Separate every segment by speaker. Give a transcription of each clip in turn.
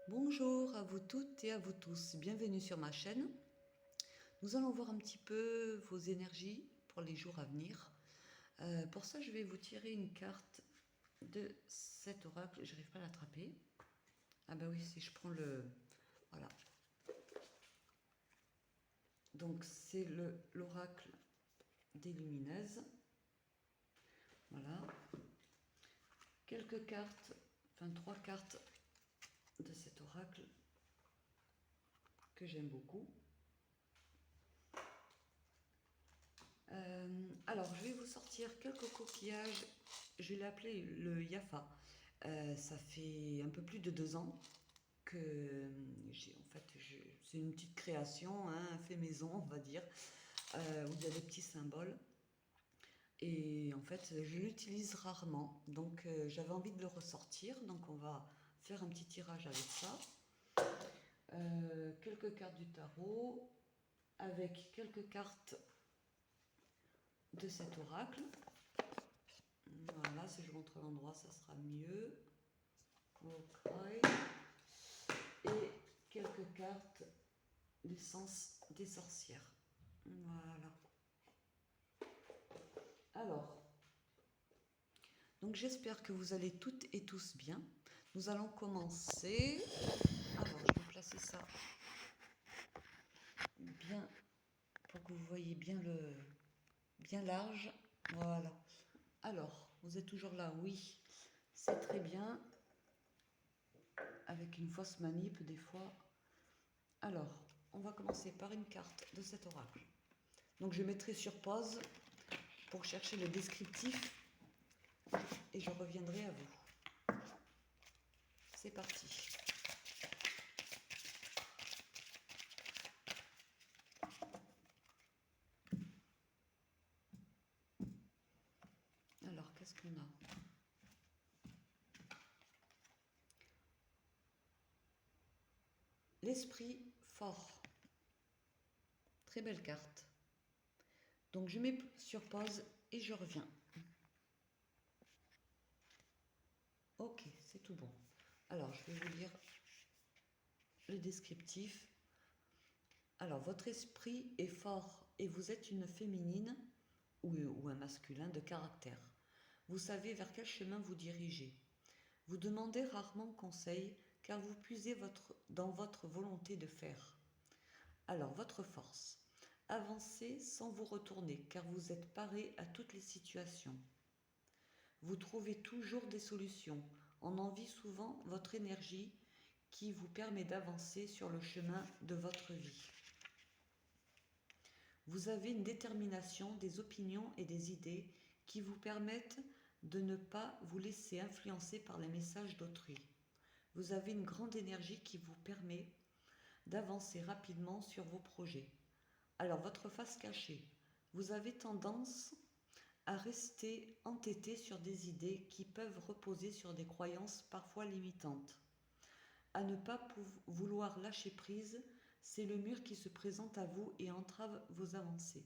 Speaker 1: Bonjour à vous toutes et à vous tous, bienvenue sur ma chaîne. Nous allons voir un petit peu vos énergies pour les jours à venir. Pour ça, je vais vous tirer une carte de cet oracle. Je n'arrive pas à l'attraper. Ah ben oui, si je prends le... Voilà. Donc c'est l'oracle des lumineuses. Voilà. Quelques cartes, enfin 3 cartes de cet oracle que j'aime beaucoup. Alors, je vais vous sortir quelques coquillages. Je l'ai appelé le Yafa. Ça fait un peu plus de 2 ans que j'ai. En fait, c'est une petite création, hein, fait maison, on va dire, où il y a des petits symboles. Et en fait, je l'utilise rarement. Donc, j'avais envie de le ressortir. Donc, on va faire un petit tirage avec ça. Quelques cartes du tarot, avec quelques cartes de cet oracle. Voilà, si je montre l'endroit, ça sera mieux. Ok. Et quelques cartes du sens des sorcières. Voilà. Alors, donc j'espère que vous allez toutes et tous bien. Nous allons commencer. Alors, je vais placer ça bien pour que vous voyez bien large. Voilà. Alors, vous êtes toujours là? Oui, c'est très bien. Avec une fausse manip, des fois. Alors, on va commencer par une carte de cet oracle. Donc, je mettrai sur pause pour chercher le descriptif et je reviendrai à vous. C'est parti. Alors, qu'est-ce qu'on a? L'esprit fort. Très belle carte. Donc, je mets sur pause et je reviens. Ok, c'est tout bon. Alors, je vais vous lire le descriptif. Alors, votre esprit est fort et vous êtes une féminine ou un masculin de caractère. Vous savez vers quel chemin vous dirigez. Vous demandez rarement conseil car vous puisez dans votre volonté de faire. Alors, votre force. Avancez sans vous retourner car vous êtes paré à toutes les situations. Vous trouvez toujours des solutions. On envie souvent votre énergie qui vous permet d'avancer sur le chemin de votre vie. Vous avez une détermination, des opinions et des idées qui vous permettent de ne pas vous laisser influencer par les messages d'autrui. Vous avez une grande énergie qui vous permet d'avancer rapidement sur vos projets. Alors, votre face cachée. Vous avez tendance à rester entêté sur des idées qui peuvent reposer sur des croyances parfois limitantes. À ne pas vouloir lâcher prise, c'est le mur qui se présente à vous et entrave vos avancées.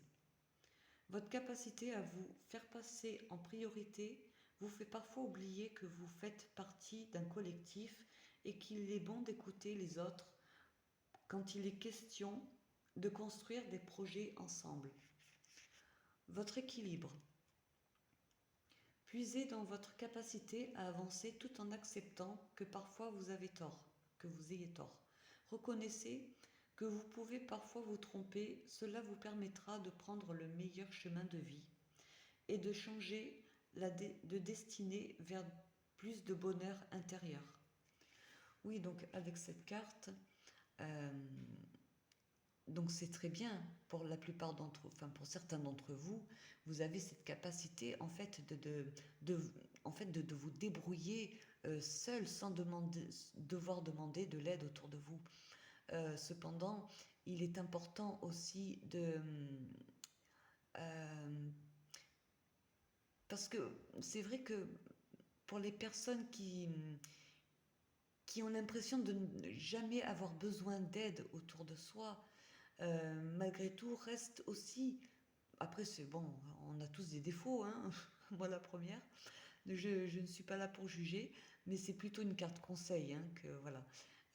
Speaker 1: Votre capacité à vous faire passer en priorité vous fait parfois oublier que vous faites partie d'un collectif et qu'il est bon d'écouter les autres quand il est question de construire des projets ensemble. Votre équilibre. Puisez dans votre capacité à avancer tout en acceptant que parfois vous avez tort, que vous ayez tort. Reconnaissez que vous pouvez parfois vous tromper, cela vous permettra de prendre le meilleur chemin de vie et de changer de destinée vers plus de bonheur intérieur. Oui, donc avec cette carte, euh, donc c'est très bien pour la plupart pour certains d'entre vous, vous avez cette capacité en fait de vous débrouiller seul sans devoir demander de l'aide autour de vous. Cependant, il est important aussi euh, parce que c'est vrai que pour les personnes qui ont l'impression de ne jamais avoir besoin d'aide autour de soi, malgré tout, reste aussi. Après, c'est bon, on a tous des défauts, hein. Moi la première. Je ne suis pas là pour juger, mais c'est plutôt une carte conseil, hein, que voilà.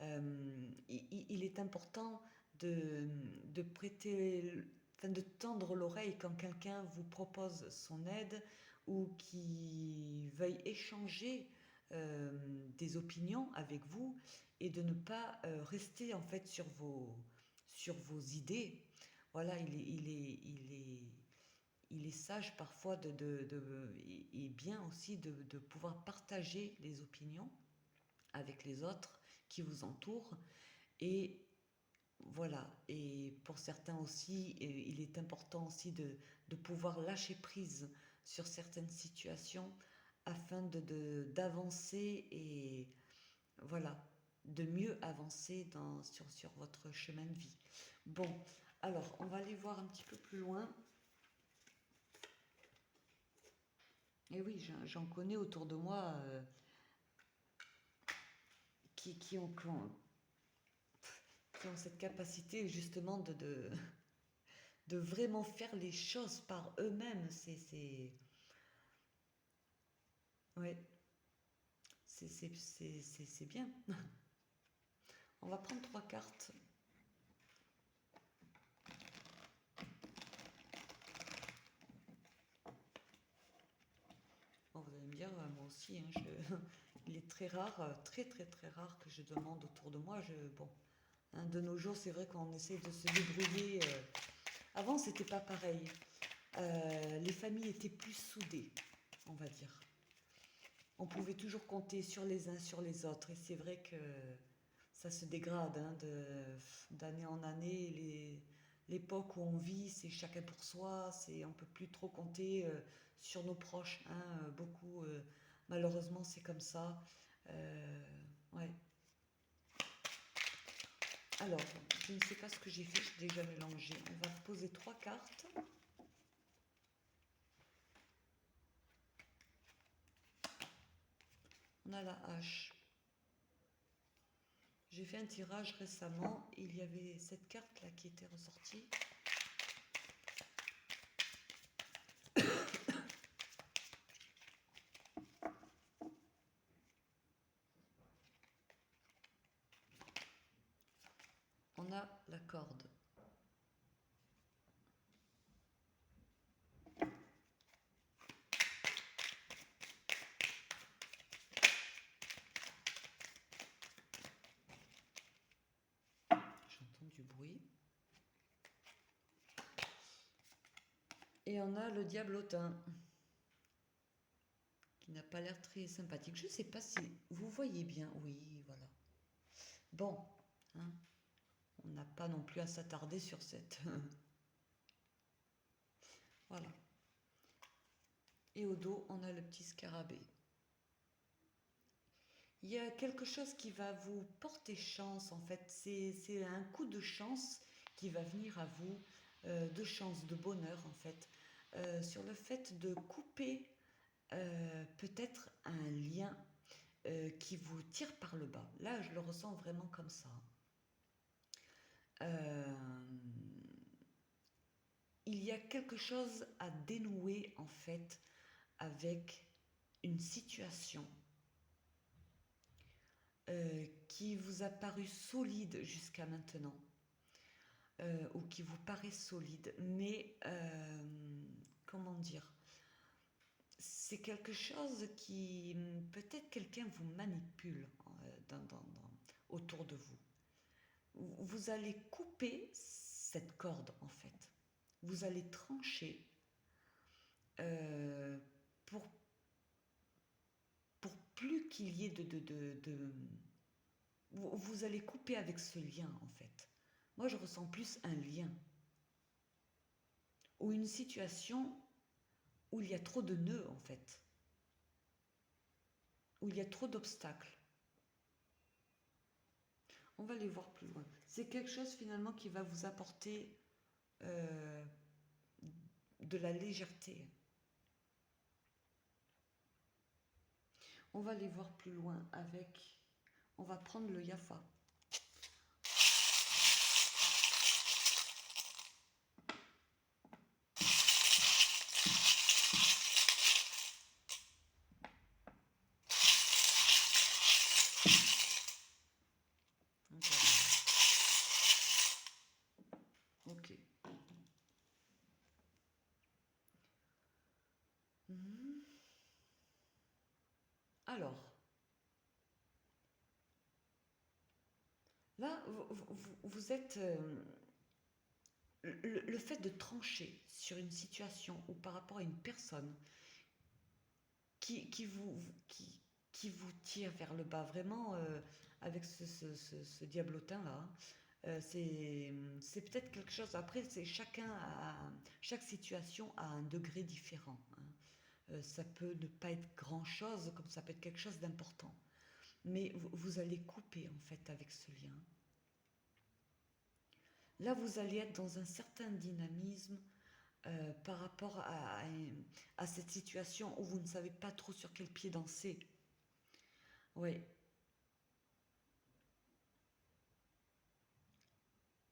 Speaker 1: Il est important de prêter, enfin, de tendre l'oreille quand quelqu'un vous propose son aide ou qui veuille échanger euh, des opinions avec vous et de ne pas rester en fait sur vos idées. Voilà, il est sage parfois et bien aussi de pouvoir partager les opinions avec les autres qui vous entourent. Et voilà, et pour certains aussi, il est important aussi de pouvoir lâcher prise sur certaines situations afin d'avancer et voilà, de mieux avancer sur votre chemin de vie. Bon, alors on va aller voir un petit peu plus loin. Et oui, j'en connais autour de moi qui ont cette capacité justement de vraiment faire les choses par eux-mêmes. Ouais, c'est bien. On va prendre 3 cartes. Bon, vous allez me dire, moi aussi, hein, il est très rare, très très très rare que je demande autour de moi. Bon, hein, de nos jours, c'est vrai qu'on essaie de se débrouiller. Avant, c'était pas pareil. Les familles étaient plus soudées, on va dire. On pouvait toujours compter sur les uns sur les autres. Et c'est vrai que ça se dégrade hein, d'année en année. L'époque où on vit, c'est chacun pour soi. On ne peut plus trop compter sur nos proches. Hein, beaucoup, malheureusement, c'est comme ça. Ouais. Alors, je ne sais pas ce que j'ai fait, j'ai déjà mélangé. On va poser 3 cartes. On a la hache. J'ai fait un tirage récemment et il y avait cette carte là qui était ressortie. On a la corde. J'entends du bruit. Et on a le diablotin, qui n'a pas l'air très sympathique. Je ne sais pas si vous voyez bien. Oui, voilà. Bon, hein, on n'a pas non plus à s'attarder sur cette... Voilà. Et au dos, on a le petit scarabée. Il y a quelque chose qui va vous porter chance, en fait. C'est un coup de chance qui va venir à vous, de chance, de bonheur, en fait, sur le fait de couper peut-être un lien qui vous tire par le bas. Là, je le ressens vraiment comme ça. Euh, il y a quelque chose à dénouer en fait avec une situation qui vous a paru solide jusqu'à maintenant ou qui vous paraît solide, mais comment dire, c'est quelque chose qui peut-être quelqu'un vous manipule autour de vous. Vous allez couper cette corde en fait. Vous allez trancher euh, pour, pour plus qu'il y ait vous allez couper avec ce lien en fait. Moi je ressens plus un lien ou une situation où il y a trop de nœuds en fait, où il y a trop d'obstacles. On va aller voir plus loin. C'est quelque chose finalement qui va vous apporter euh, de la légèreté. On va aller voir plus loin avec... On va prendre le Yafa. Alors, là, vous êtes... le fait de trancher sur une situation ou par rapport à une personne qui vous, qui vous tire vers le bas, vraiment, avec ce diablotin-là, hein, c'est peut-être quelque chose. Après, c'est chaque situation a un degré différent, hein. Ça peut ne pas être grand-chose, comme ça peut être quelque chose d'important. Mais vous allez couper en fait avec ce lien. Là, vous allez être dans un certain dynamisme par rapport à cette situation où vous ne savez pas trop sur quel pied danser. Oui.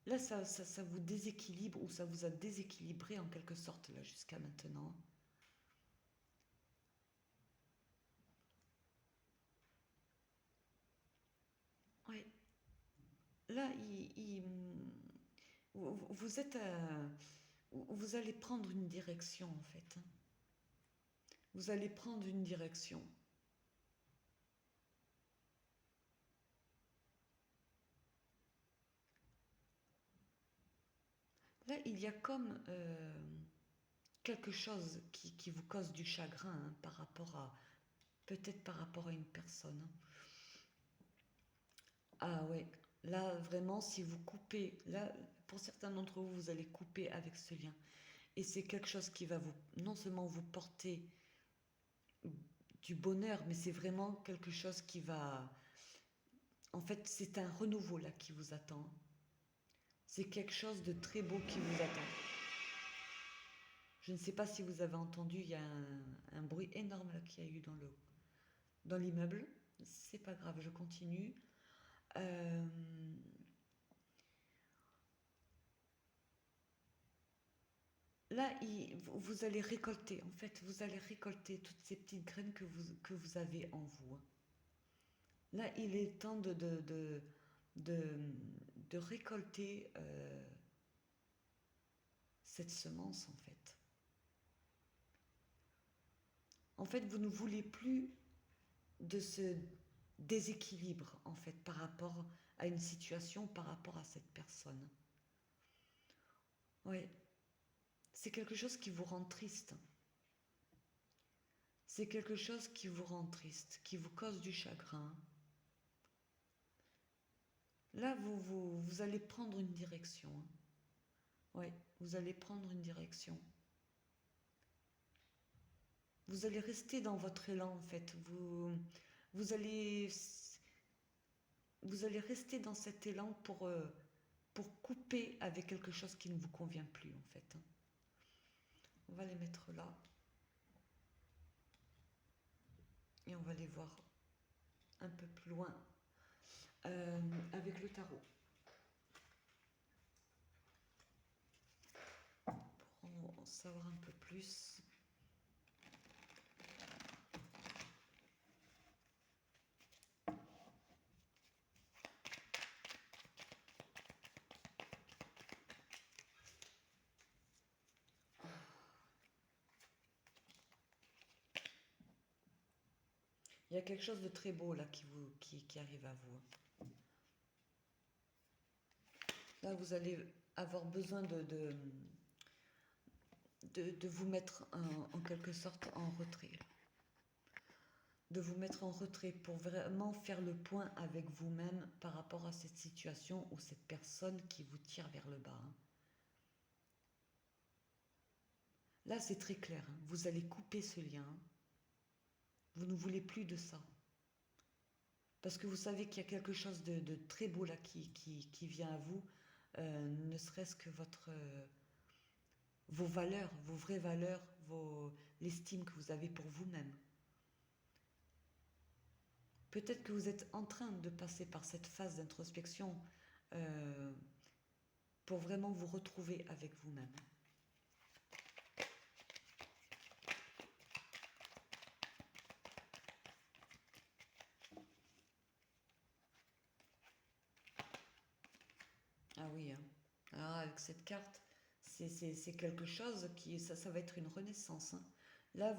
Speaker 1: Là, ça vous déséquilibre ou ça vous a déséquilibré en quelque sorte là jusqu'à maintenant. Oui. Là, vous êtes, vous allez prendre une direction en fait, hein. Vous allez prendre une direction. Là, il y a comme quelque chose qui vous cause du chagrin, hein, par rapport à, peut-être par rapport à une personne, hein. Ah ouais, là vraiment, si vous coupez, là, pour certains d'entre vous, vous allez couper avec ce lien. Et c'est quelque chose qui va vous, non seulement vous porter du bonheur, mais c'est vraiment quelque chose qui va, en fait, c'est un renouveau là qui vous attend. C'est quelque chose de très beau qui vous attend. Je ne sais pas si vous avez entendu, il y a un bruit énorme là qu'il y a eu dans l'immeuble. C'est pas grave, je continue. Euh, Là, vous allez récolter, en fait, vous allez récolter toutes ces petites graines que vous avez en vous, hein. Là, il est temps de, de récolter cette semence, en fait. En fait, vous ne voulez plus de ce déséquilibre, en fait, par rapport à une situation, par rapport à cette personne. Oui, c'est quelque chose qui vous rend triste. C'est quelque chose qui vous rend triste, qui vous cause du chagrin. Là, vous allez prendre une direction, hein. Oui, vous allez prendre une direction. Vous allez rester dans votre élan, en fait. Vous allez, vous allez rester dans cet élan pour couper avec quelque chose qui ne vous convient plus, en fait, hein. On va les mettre là et on va les voir un peu plus loin avec le tarot. Pour en savoir un peu plus. Il y a quelque chose de très beau là qui arrive à vous. Là, vous allez avoir besoin de vous mettre en quelque sorte en retrait. De vous mettre en retrait pour vraiment faire le point avec vous-même par rapport à cette situation ou cette personne qui vous tire vers le bas, hein. Là, c'est très clair, hein. Vous allez couper ce lien. Vous ne voulez plus de ça. Parce que vous savez qu'il y a quelque chose de très beau là qui vient à vous, ne serait-ce que vos valeurs, vos vraies valeurs, l'estime que vous avez pour vous-même. Peut-être que vous êtes en train de passer par cette phase d'introspection euh, pour vraiment vous retrouver avec vous-même. Ah oui, hein. Alors avec cette carte, c'est quelque chose qui, ça va être une renaissance, hein. Là,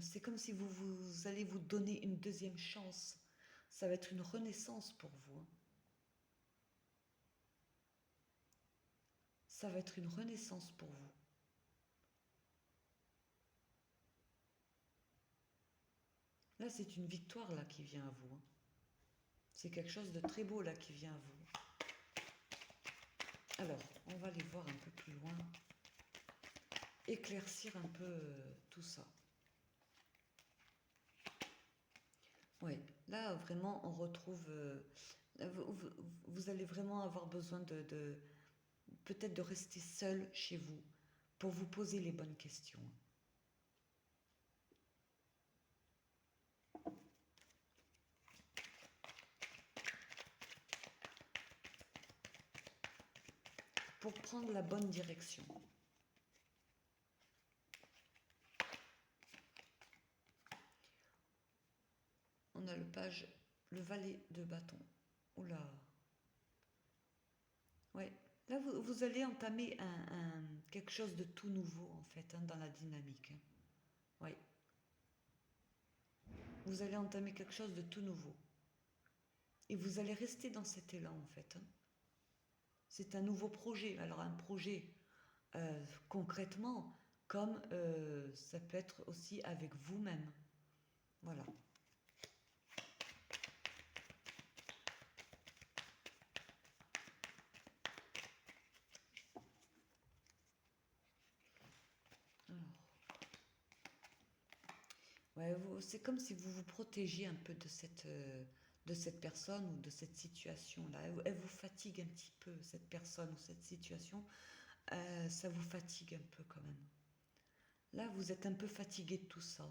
Speaker 1: c'est comme si vous allez vous donner une deuxième chance. Ça va être une renaissance pour vous, hein. Ça va être une renaissance pour vous. Là, c'est une victoire là qui vient à vous, hein. C'est quelque chose de très beau là qui vient à vous. Alors, on va aller voir un peu plus loin. Éclaircir un peu tout ça. Oui, là vraiment on retrouve... vous allez vraiment avoir besoin peut-être de rester seul chez vous pour vous poser les bonnes questions. Pour prendre la bonne direction. On a le valet de bâton. Oula. Ouais. Là, vous allez entamer quelque chose de tout nouveau, en fait, hein, dans la dynamique. Oui. Vous allez entamer quelque chose de tout nouveau. Et vous allez rester dans cet élan, en fait, hein. C'est un nouveau projet. Alors, un projet, concrètement, comme ça peut être aussi avec vous-même. Voilà. Alors. Ouais, c'est comme si vous vous protégiez un peu de cette personne ou de cette situation-là. Elle vous fatigue un petit peu, cette personne ou cette situation. Ça vous fatigue un peu quand même. Là, vous êtes un peu fatigué de tout ça.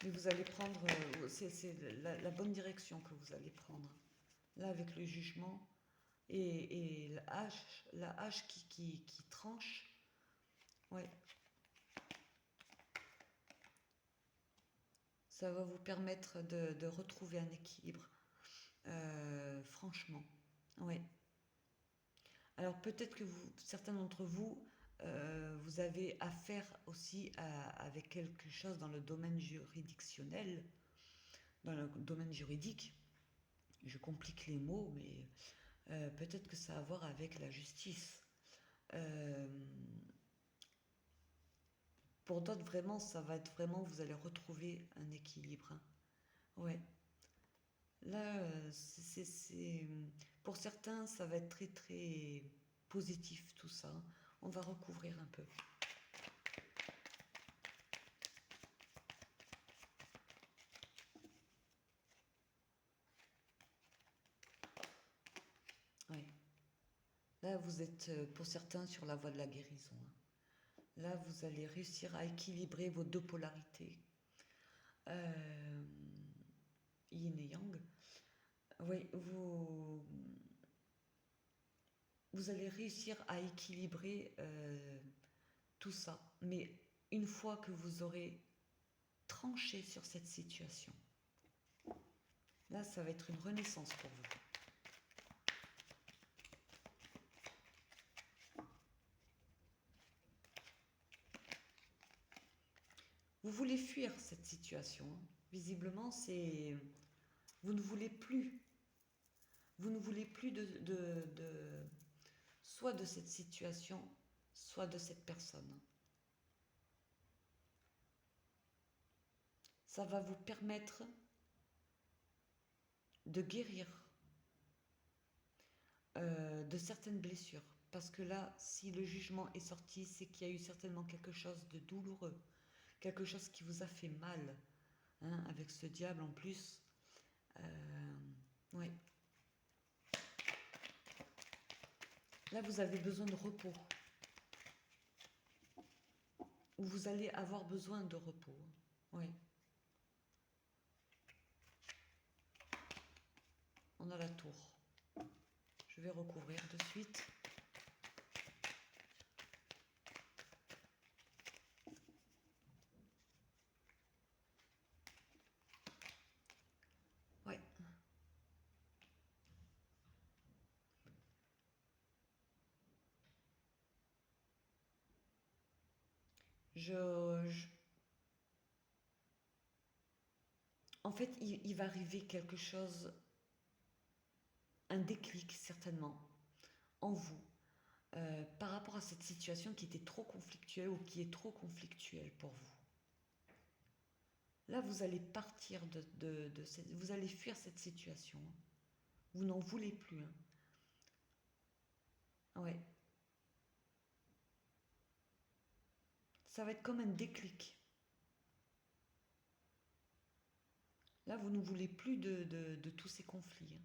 Speaker 1: Mais vous allez prendre... c'est la bonne direction que vous allez prendre. Là, avec le jugement et la hache qui tranche. Ouais. Ça va vous permettre de retrouver un équilibre. Franchement. Ouais. Alors peut-être que certains d'entre vous, vous avez affaire aussi avec quelque chose dans le domaine juridictionnel, dans le domaine juridique. Je complique les mots, mais peut-être que ça a à voir avec la justice. Euh, pour d'autres, vraiment, ça va être vraiment, vous allez retrouver un équilibre, hein. Ouais. Là, pour certains, ça va être très très positif tout ça. On va recouvrir un peu. Ouais. Là, vous êtes pour certains sur la voie de la guérison, hein. Là, vous allez réussir à équilibrer vos deux polarités, euh, yin et yang. Oui, vous allez réussir à équilibrer tout ça. Mais une fois que vous aurez tranché sur cette situation, là, ça va être une renaissance pour vous. Vous voulez fuir cette situation, hein. Visiblement, vous ne voulez plus. Vous ne voulez plus soit de cette situation, soit de cette personne. Ça va vous permettre de guérir de certaines blessures. Parce que là, si le jugement est sorti, c'est qu'il y a eu certainement quelque chose de douloureux, quelque chose qui vous a fait mal, hein, avec ce diable en plus. Ouais. Là, vous avez besoin de repos. Ou vous allez avoir besoin de repos. Oui. On a la tour. Je vais recouvrir de suite. Ouais. je- En fait, il va arriver quelque chose, un déclic certainement, en vous, par rapport à cette situation qui était trop conflictuelle ou qui est trop conflictuelle pour vous. Là, vous allez partir vous allez fuir cette situation. Vous n'en voulez plus, hein. Ouais. Ça va être comme un déclic. Là, vous ne voulez plus de tous ces conflits, hein.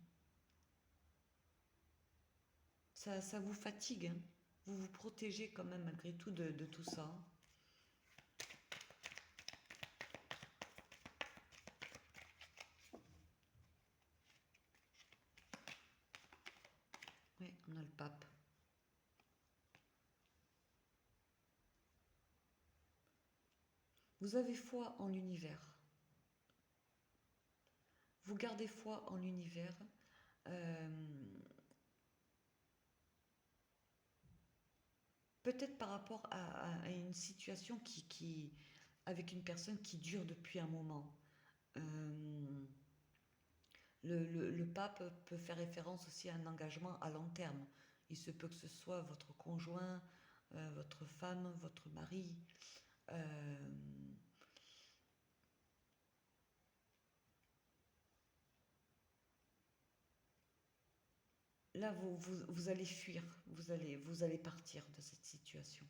Speaker 1: Ça vous fatigue, hein. Vous vous protégez quand même malgré tout de tout ça. Oui, on a le pape. Vous avez foi en l'univers. Vous gardez foi en l'univers. euh, Peut-être par rapport à une situation avec une personne qui dure depuis un moment. Euh, le pape peut faire référence aussi à un engagement à long terme. Il se peut que ce soit votre conjoint, votre femme, votre mari. euh, Là, vous allez fuir, vous allez partir de cette situation.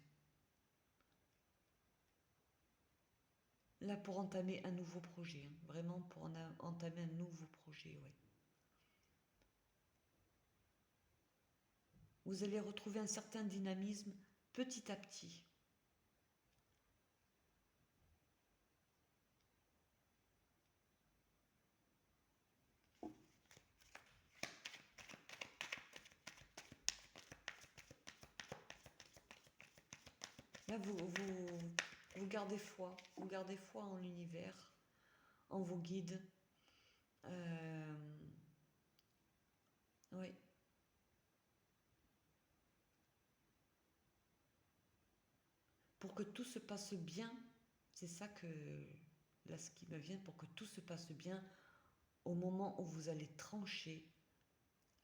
Speaker 1: Là, pour entamer un nouveau projet, hein, vraiment pour entamer un nouveau projet, ouais. Vous allez retrouver un certain dynamisme petit à petit. Là, vous gardez foi en l'univers, en vos guides. Euh, oui, pour que tout se passe bien, c'est ça que, là, ce qui me vient, pour que tout se passe bien au moment où vous allez trancher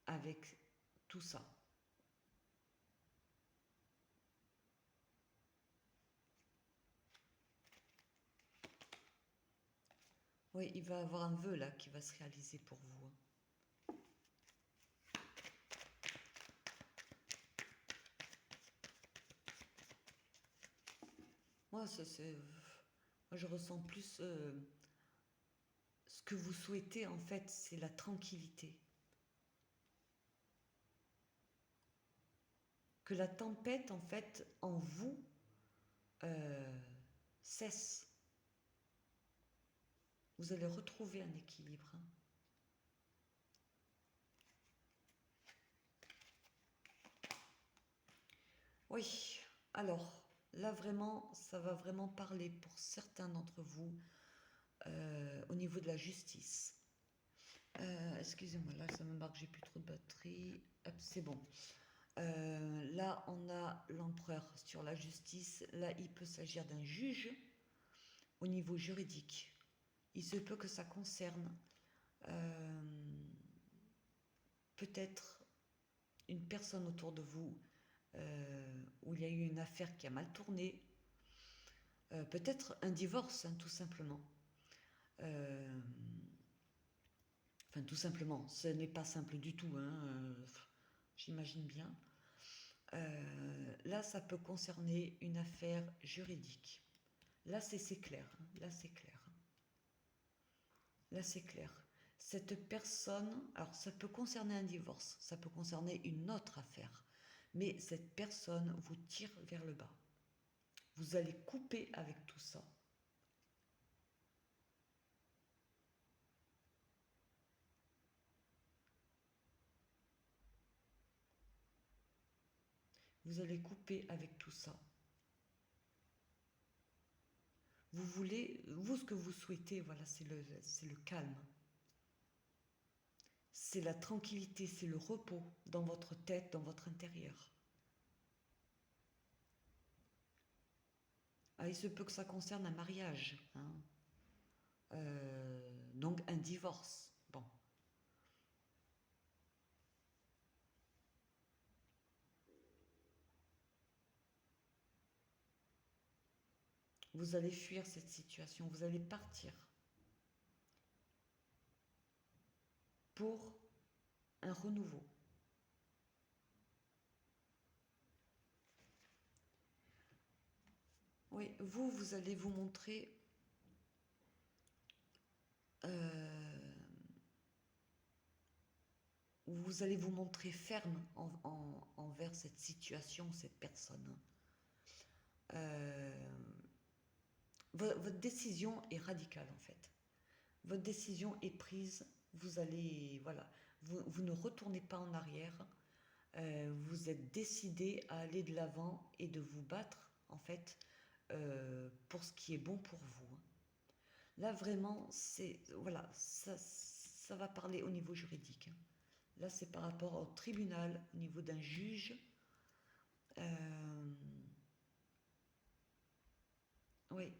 Speaker 1: avec tout ça. Oui, il va y avoir un vœu là qui va se réaliser pour vous, hein. Moi, moi, je ressens plus ce que vous souhaitez en fait, c'est la tranquillité. Que la tempête en fait en vous euh, cesse. Vous allez retrouver un équilibre, hein. Oui, alors là vraiment, ça va vraiment parler pour certains d'entre vous au niveau de la justice. Excusez-moi, là ça me marque, j'ai plus trop de batterie. Hop, c'est bon. Là, on a l'empereur sur la justice. Là, il peut s'agir d'un juge au niveau juridique. Il se peut que ça concerne euh, peut-être une personne autour de vous où il y a eu une affaire qui a mal tourné. Peut-être un divorce, hein, tout simplement. Euh, Enfin, tout simplement, ce n'est pas simple du tout, hein, j'imagine bien. Là, ça peut concerner une affaire juridique. Là, c'est clair, hein, là, c'est clair. Là, c'est clair. Cette personne, alors ça peut concerner un divorce, ça peut concerner une autre affaire, mais cette personne vous tire vers le bas. Vous allez couper avec tout ça. Vous allez couper avec tout ça. Vous voulez, vous, ce que vous souhaitez, voilà, c'est le calme. C'est la tranquillité, c'est le repos dans votre tête, dans votre intérieur. Ah, il se peut que ça concerne un mariage, hein. Donc un divorce. Bon, vous allez fuir cette situation, vous allez partir pour un renouveau. Oui, vous allez vous montrer vous allez vous montrer ferme envers cette situation, cette personne. Euh, votre décision est radicale en fait. Votre décision est prise. Vous allez, voilà, vous ne retournez pas en arrière. Vous êtes décidé à aller de l'avant et de vous battre en fait pour ce qui est bon pour vous. Là vraiment, c'est voilà, ça va parler au niveau juridique. Là, c'est par rapport au tribunal, au niveau d'un juge. Euh, oui,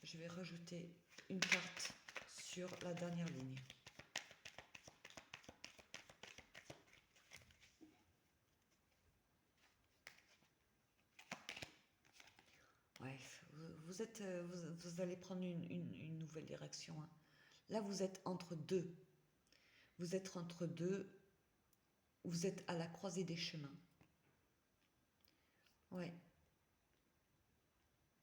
Speaker 1: je vais rajouter une carte sur la dernière ligne. Ouais, vous allez prendre une nouvelle direction, hein. Là, vous êtes entre deux. Vous êtes entre deux. Vous êtes à la croisée des chemins. Ouais,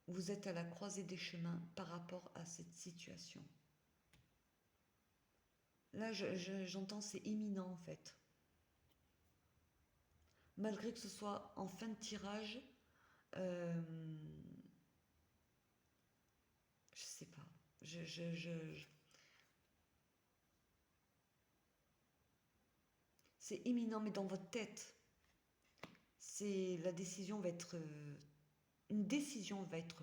Speaker 1: vous êtes à la croisée des chemins par rapport à cette situation. Là, j'entends c'est imminent en fait. Malgré que ce soit en fin de tirage, euh, je sais pas. C'est imminent, mais dans votre tête, c'est la décision va être une décision va être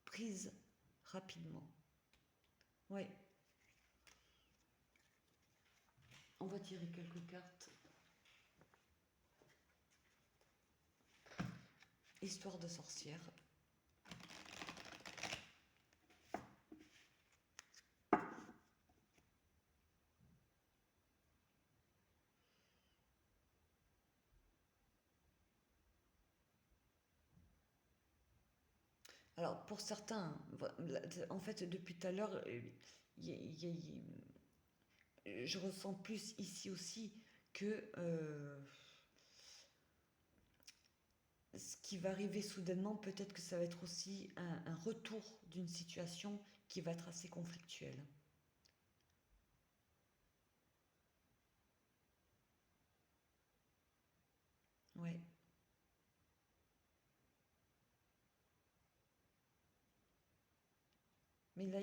Speaker 1: prise rapidement. Ouais. On va tirer quelques cartes. Histoire de sorcière. Alors pour certains, en fait depuis tout à l'heure, je ressens plus ici aussi que ce qui va arriver soudainement, peut-être que ça va être aussi un retour d'une situation qui va être assez conflictuelle. Ouais. Mais là,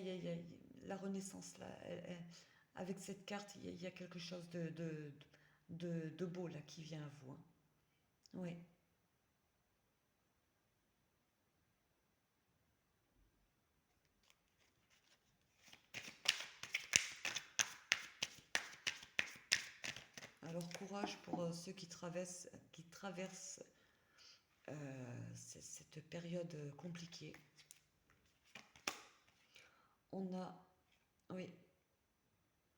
Speaker 1: la Renaissance, là, avec cette carte, il y a quelque chose de beau là qui vient à vous, hein. Oui. Alors courage pour ceux qui traversent cette période compliquée. On a, oui,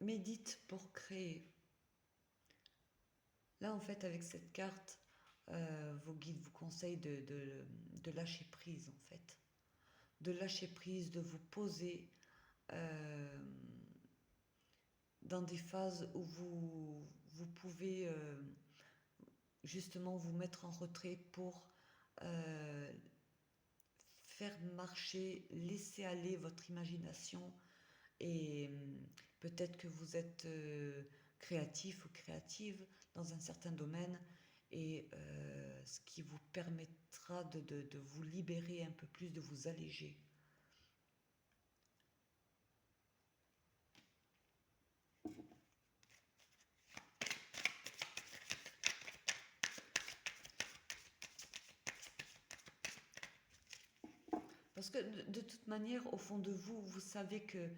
Speaker 1: médite pour créer. Là, en fait, avec cette carte, vos guides vous conseillent de lâcher prise, en fait. De lâcher prise, de vous poser euh, dans des phases où vous pouvez justement vous mettre en retrait pour euh, faire marcher, laisser aller votre imagination et peut-être que vous êtes créatif ou créative dans un certain domaine et ce qui vous permettra de vous libérer un peu plus, de vous alléger. Parce que de toute manière, au fond de vous, vous savez que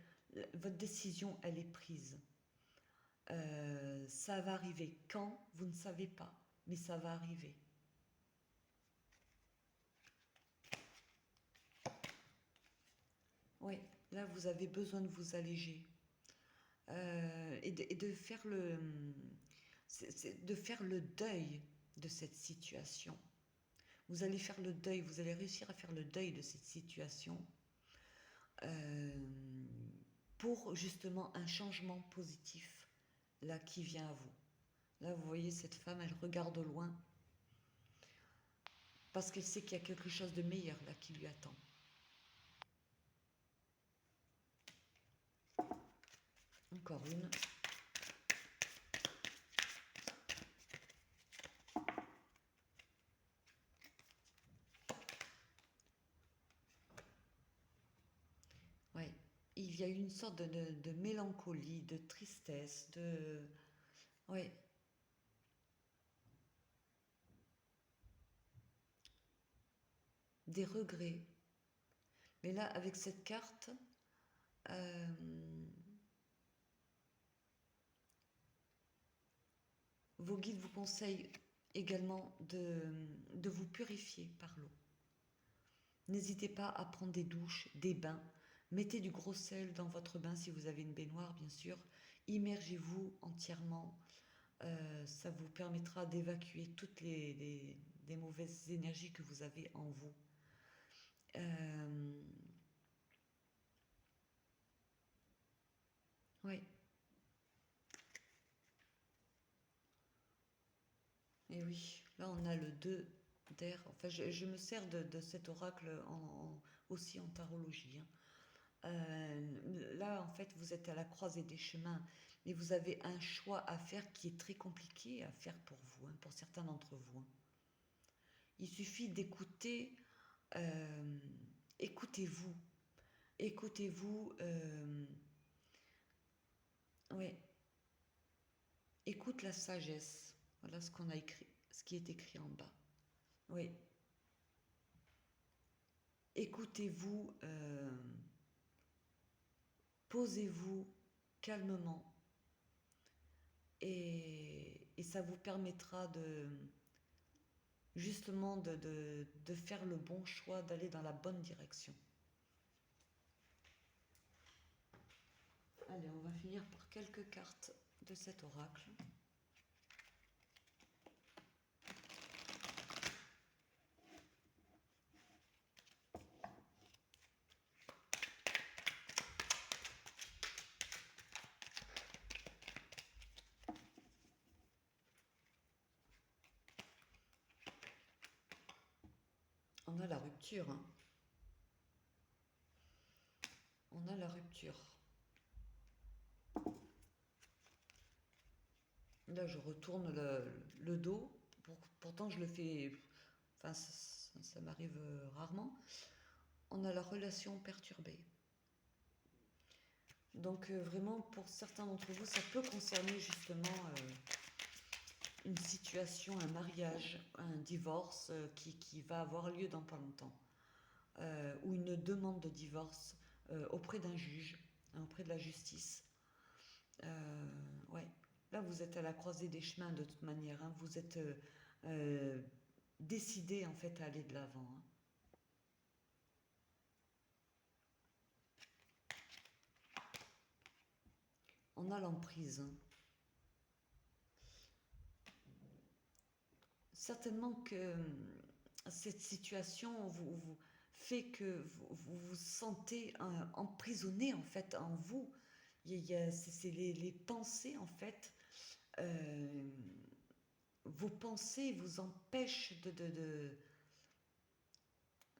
Speaker 1: votre décision, elle est prise. Ça va arriver quand, vous ne savez pas, mais ça va arriver. Oui, là vous avez besoin de vous alléger et de faire de faire le deuil de cette situation. Vous allez faire le deuil, vous allez réussir à faire le deuil de cette situation euh, pour justement un changement positif là qui vient à vous. Là, vous voyez cette femme, elle regarde au loin parce qu'elle sait qu'il y a quelque chose de meilleur là qui lui attend. Encore une. Ouais. Il y a une sorte de mélancolie, de tristesse, de... Ouais. Des regrets. Mais là, avec cette carte, euh, vos guides vous conseillent également de vous purifier par l'eau. N'hésitez pas à prendre des douches, des bains. Mettez du gros sel dans votre bain si vous avez une baignoire, bien sûr. Immergez-vous entièrement. Ça vous permettra d'évacuer toutes les mauvaises énergies que vous avez en vous. Oui, et oui. Là, on a le 2 d'air. Enfin, je me sers de cet oracle aussi en tarologie, hein. Là, en fait, vous êtes à la croisée des chemins, mais vous avez un choix à faire qui est très compliqué à faire pour vous, hein, pour certains d'entre vous, hein. Il suffit d'écouter, euh, écoutez-vous, écoutez-vous, ouais, écoute la sagesse. Voilà ce qu'on a écrit, ce qui est écrit en bas. Oui, écoutez-vous, posez-vous calmement et ça vous permettra de justement de faire le bon choix, d'aller dans la bonne direction. Allez, on va finir par quelques cartes de cet oracle. On a la rupture, hein. On a la rupture. Là, je retourne le dos. Pourtant, je le fais... Enfin, ça m'arrive rarement. On a la relation perturbée. Donc, vraiment, pour certains d'entre vous, ça peut concerner justement une situation, un mariage, un divorce qui va avoir lieu dans pas longtemps. Ou une demande de divorce auprès d'un juge, hein, auprès de la justice. Ouais. Là, vous êtes à la croisée des chemins de toute manière, hein. Vous êtes décidé en fait à aller de l'avant, hein. On a l'emprise, hein. Certainement que cette situation vous fait que vous vous sentez emprisonné en fait en vous. C'est les pensées en fait. euh, Vos pensées vous empêchent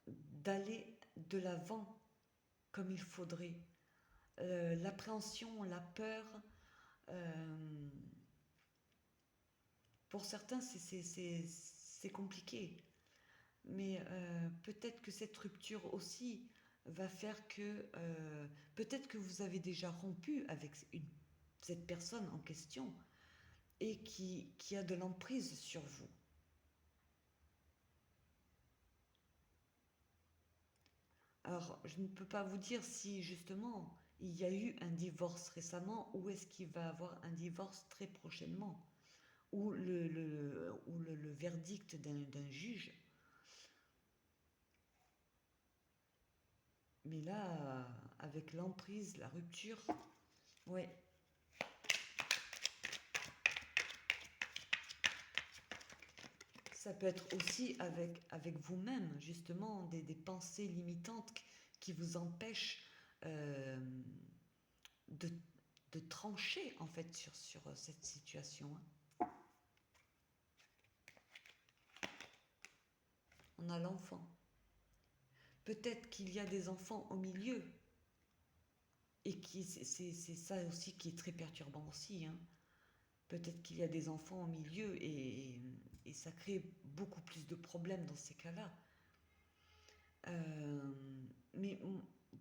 Speaker 1: d'aller de l'avant comme il faudrait. L'appréhension, la peur, euh, pour certains c'est compliqué. Mais peut-être que cette rupture aussi va faire que peut-être que vous avez déjà rompu avec cette personne en question et qui a de l'emprise sur vous. Alors, je ne peux pas vous dire si justement il y a eu un divorce récemment, ou est-ce qu'il va avoir un divorce très prochainement, ou le verdict d'un juge. Mais là, avec l'emprise, la rupture, ouais. Ça peut être aussi avec vous-même, justement, des pensées limitantes qui vous empêchent euh, de, de trancher, en fait, sur cette situation. On a l'enfant. Peut-être qu'il y a des enfants au milieu, et c'est ça aussi qui est très perturbant aussi, hein. Peut-être qu'il y a des enfants au milieu, et ça crée beaucoup plus de problèmes dans ces cas-là. Euh, mais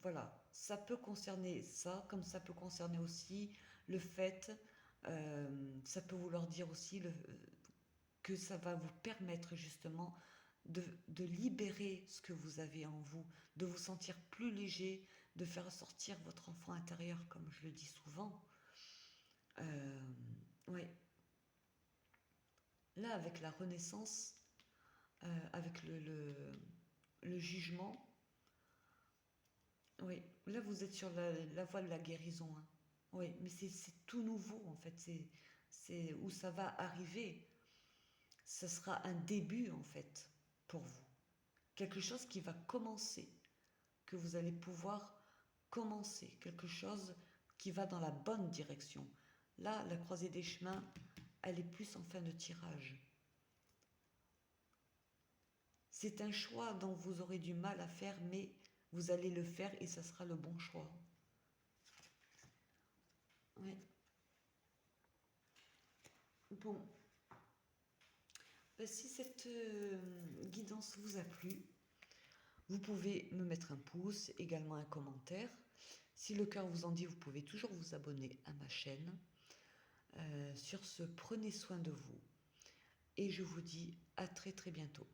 Speaker 1: voilà, ça peut concerner ça, comme ça peut concerner aussi le fait, ça peut vouloir dire aussi que ça va vous permettre justement de libérer ce que vous avez en vous, de vous sentir plus léger, de faire sortir votre enfant intérieur, comme je le dis souvent. Oui. Là, avec la renaissance, avec le jugement, oui, là vous êtes sur la voie de la guérison, hein. Oui, mais c'est tout nouveau en fait. C'est où ça va arriver. Ce sera un début en fait pour vous. Quelque chose qui va commencer, que vous allez pouvoir commencer. Quelque chose qui va dans la bonne direction. Là, la croisée des chemins, elle est plus en fin de tirage. C'est un choix dont vous aurez du mal à faire, mais vous allez le faire et ça sera le bon choix. Oui. Bon, si cette guidance vous a plu, vous pouvez me mettre un pouce, également un commentaire. Si le cœur vous en dit, vous pouvez toujours vous abonner à ma chaîne. Sur ce, prenez soin de vous et je vous dis à très très bientôt.